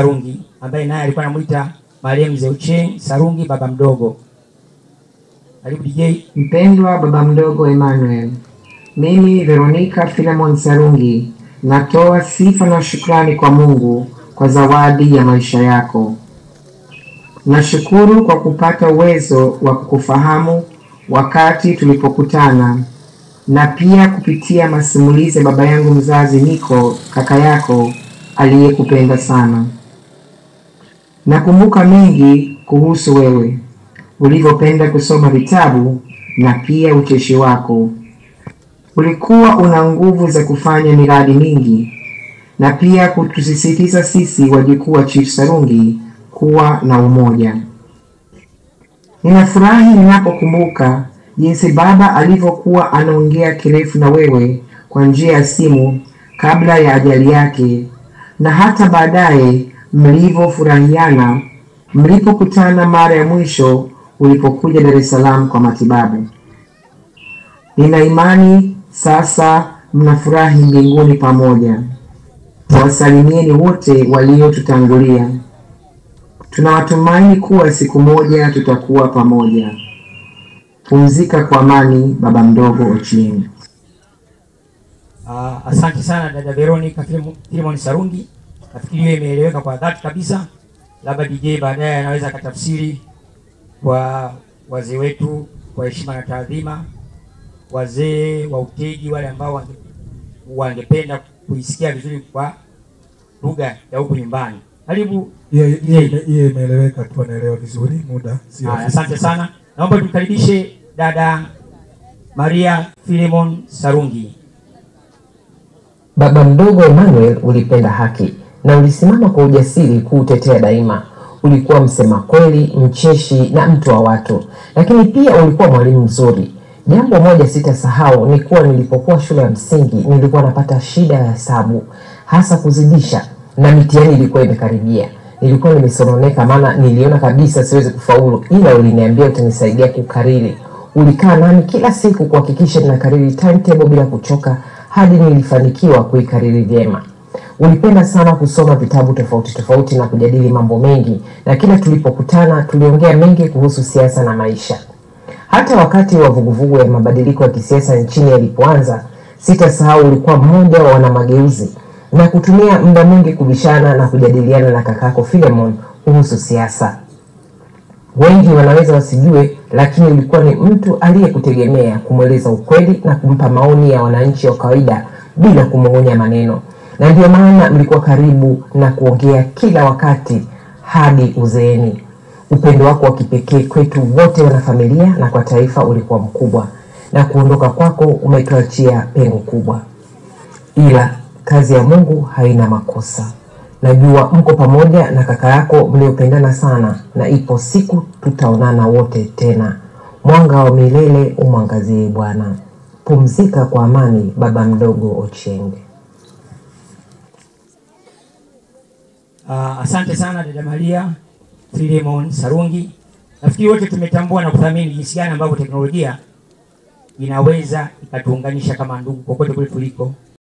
Sarungi ambaye naye alikuwa anamuita Mariam Mzee Ochieng Sarungi baba mdogo. Karibu DJ. Mpendwa baba mdogo Emmanuel, mimi Veronica Philemon Sarungi natoa sifa na shukrani kwa Mungu kwa zawadi ya maisha yako. Nashukuru kwa kupata uwezo wa kukufahamu wakati tulipokutana, na pia kupitia masimulizi ya baba yangu mzazi Niko, kaka yako aliyekupenda sana. Nakumbuka mengi kuhusu wewe, ulivyopenda kusoma vitabu na pia ucheshi wako. Ulikuwa una nguvu za kufanya miradi mingi na pia kutusisitiza sisi wajukuu wa Chief Sarungi kuwa na umoja. Ninafurahi ninapokumbuka jinsi baba alivyokuwa anaongea kirefu na wewe kwa njia ya simu kabla ya ajali yake, na hata baadaye mlivyofurahiana mlipokutana mara ya mwisho ulipokuja Dar es Salaam kwa matibabu. Nina imani sasa mnafurahi mbinguni pamoja. Wasalimieni wote waliotutangulia. Tunawatumaini kuwa siku moja tutakuwa pamoja. Pumzika kwa amani baba mdogo Ochieng. Asante sana dada Veronica Philemon Sarungi. Nafikiri hiyo imeeleweka kwa dhati kabisa. Labda DJ baadaye anaweza katafsiri kwa wazee wetu kwa heshima na taadhima, wazee wa Utegi wale ambao wangependa kuisikia vizuri kwa lugha ya huko nyumbani. Karibu. Yeye imeeleweka tu, anaelewa vizuri, muda sio. Asante sana. Naomba tukaribishe dada Maria Philemon Sarungi. Baba mdogo Emmanuel, ulipenda haki na ulisimama kwa ujasiri kuutetea daima. Ulikuwa msema kweli, mcheshi na mtu wa watu, lakini pia ulikuwa mwalimu mzuri. Jambo moja sitasahau ni kuwa nilipokuwa shule ya msingi nilikuwa napata shida ya hesabu, hasa kuzidisha, na mitihani ilikuwa imekaribia. Nilikuwa nimesononeka maana niliona kabisa siwezi kufaulu, ila uliniambia utanisaidia kukariri. Ulikaa nami kila siku kuhakikisha ninakariri timetable bila kuchoka hadi nilifanikiwa kuikariri vyema. Ulipenda sana kusoma vitabu tofauti tofauti na kujadili mambo mengi, na kila tulipokutana tuliongea mengi kuhusu siasa na maisha. Hata wakati wa vuguvugu ya mabadiliko ya kisiasa nchini yalipoanza, sitasahau ulikuwa mmoja wa wana mageuzi na kutumia muda mwingi kubishana na kujadiliana na kakako Philemon kuhusu siasa. Wengi wanaweza wasijue, lakini ulikuwa ni mtu aliyekutegemea kumweleza ukweli na kumpa maoni ya wananchi wa kawaida bila kumung'unya maneno. Na ndio maana mlikuwa karibu na kuongea kila wakati hadi uzeeni. Upendo wako wa kipekee kwetu wote wana familia na kwa taifa ulikuwa mkubwa, na kuondoka kwako umetuachia pengo kubwa. Ila kazi ya Mungu haina makosa. Najua mko pamoja na kaka yako mliopendana sana, na ipo siku tutaonana wote tena. Mwanga wa milele umwangazie Bwana. Pumzika kwa amani baba mdogo Ochieng. Asante sana dada Maria Philemon Sarungi. Nafikiri wote tumetambua na kuthamini jinsi gani ambavyo teknolojia inaweza ikatuunganisha kama ndugu kokote kule tuliko.